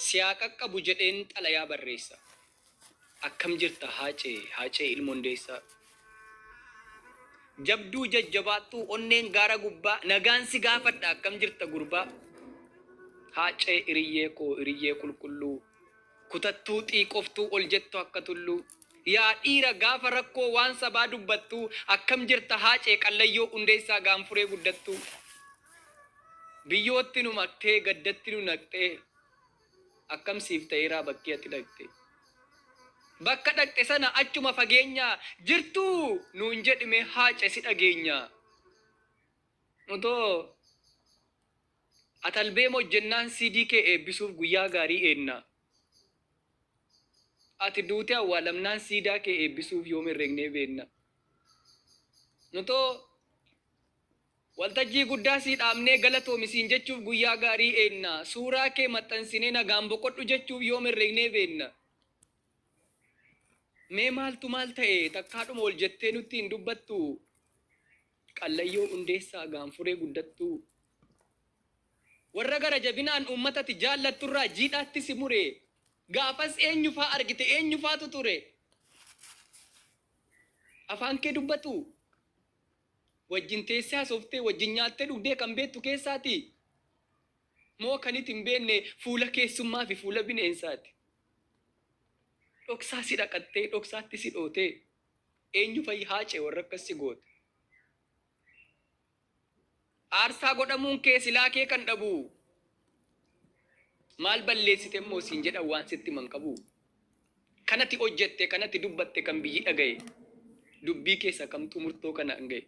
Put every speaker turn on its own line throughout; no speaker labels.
Siyaa qaqqabu jedheen xalayaa barreessa. Akkam jirta haacee ilmoondeessa. Jabduu jajjabaattuu onneen gaara gubbaa nagaan si gaafadha akkam jirta gurbaa. Haacee iriyyee qulqulluu kutattuu xiiqoftuu ol jettu akka tulluu. Yaa dhiira gaafa rakkoo waan sabaa dubbattuu akkam jirta haacee qallayyoo hundeessaa gaanfuree guddattuu. Biyyootti nu maktee gaddatti nu naqxee akkam siif ta'eeraa bakkee ati dhaqxe. Bakka dhaqxe sana achuma fageenyaa jirtuu nuun jedhime haace si dhageenya. Otoo atalbee hojjennaan CD kee eebbisuuf guyyaa gaarii eenna. Ati duute awwaalamnaan siidaa kee eebbisuuf yoom herregnee beenna. Otoo waltajjii guddaa sii dhaabnee galatoomisiin jechuuf guyyaa gaarii eenna. Suuraa kee maxxansinee nagaan boqodhu jechuuf yoom herregnee beenna. Mee maaltu maal ta'e takkaadhuma ol jettee nutti hin dubbattu. Qallayyoo hundeessaa gaanfuree guddattu. Warra gara jabinaan uummatatti jaallatturraa jiidhaatti si mure. Gaafas eenyufaa argite eenyufaatu ture. Afaan kee dubbatu. Wajjin teessee haasoftee wajjin nyaattee dhugdee kan beektu keessaati. Moo kanit hin beekne fuula keessummaa fi fuula bineensaati. Dhoksaa si dhaqattee dhoksaatti si dhootee eenyu fa'i haacee warra akkas si goote. Aarsaa godhamuun kee silaa kee kan dhabu. Maal balleessite immoo siin jedhan waan sitti man qabu. Kanatti hojjette kanatti dubbatte kan biyyi dhagaye. Dubbii keessa kamtu murtoo kana hin gahe.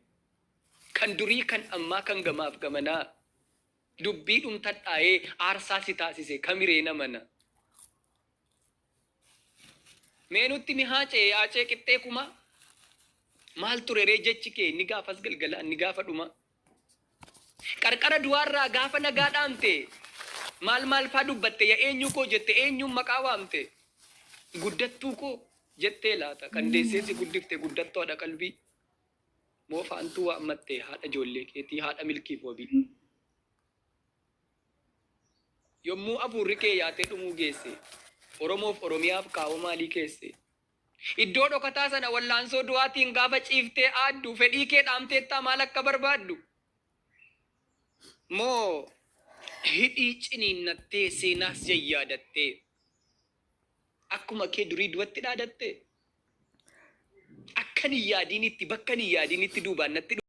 Kan durii kan ammaa kan gamaaf gamanaa. Dubbii dhumtadhaa'ee aarsaa si taasise kamiree namana. Meenutti mi haacee qixxee kuma. Maal ture ree jechi kee inni gaafas galgala inni gaafa dhuma. Qarqara duwaarraa gaafa nagaa dhaamte. Maal faa dubbatte yaa eenyu koo jette eenyuun maqaa waamte. Guddattuu koo jettee laata kan deesseesi guddifte guddattoodha qalbii. Moo faantuu waammatte haadha ijoollee keetii haadha milkiif wabii. Yommuu afuurri kee yaatee dhumuu geesse. Oromoof Oromiyaaf kaawwa maalii keesse. Iddoo dhokataa sana wallaansoo du'aatiin gaafa ciiftee aaddu fedhii kee dhaamteettaa maal akka barbaaddu. Moo hidhii ciniinnattee seenaas jayyaadattee akkuma kee durii duwatti dhaadatte. Akkan hin yaadinitti bakka hin yaadinitti duubaan natti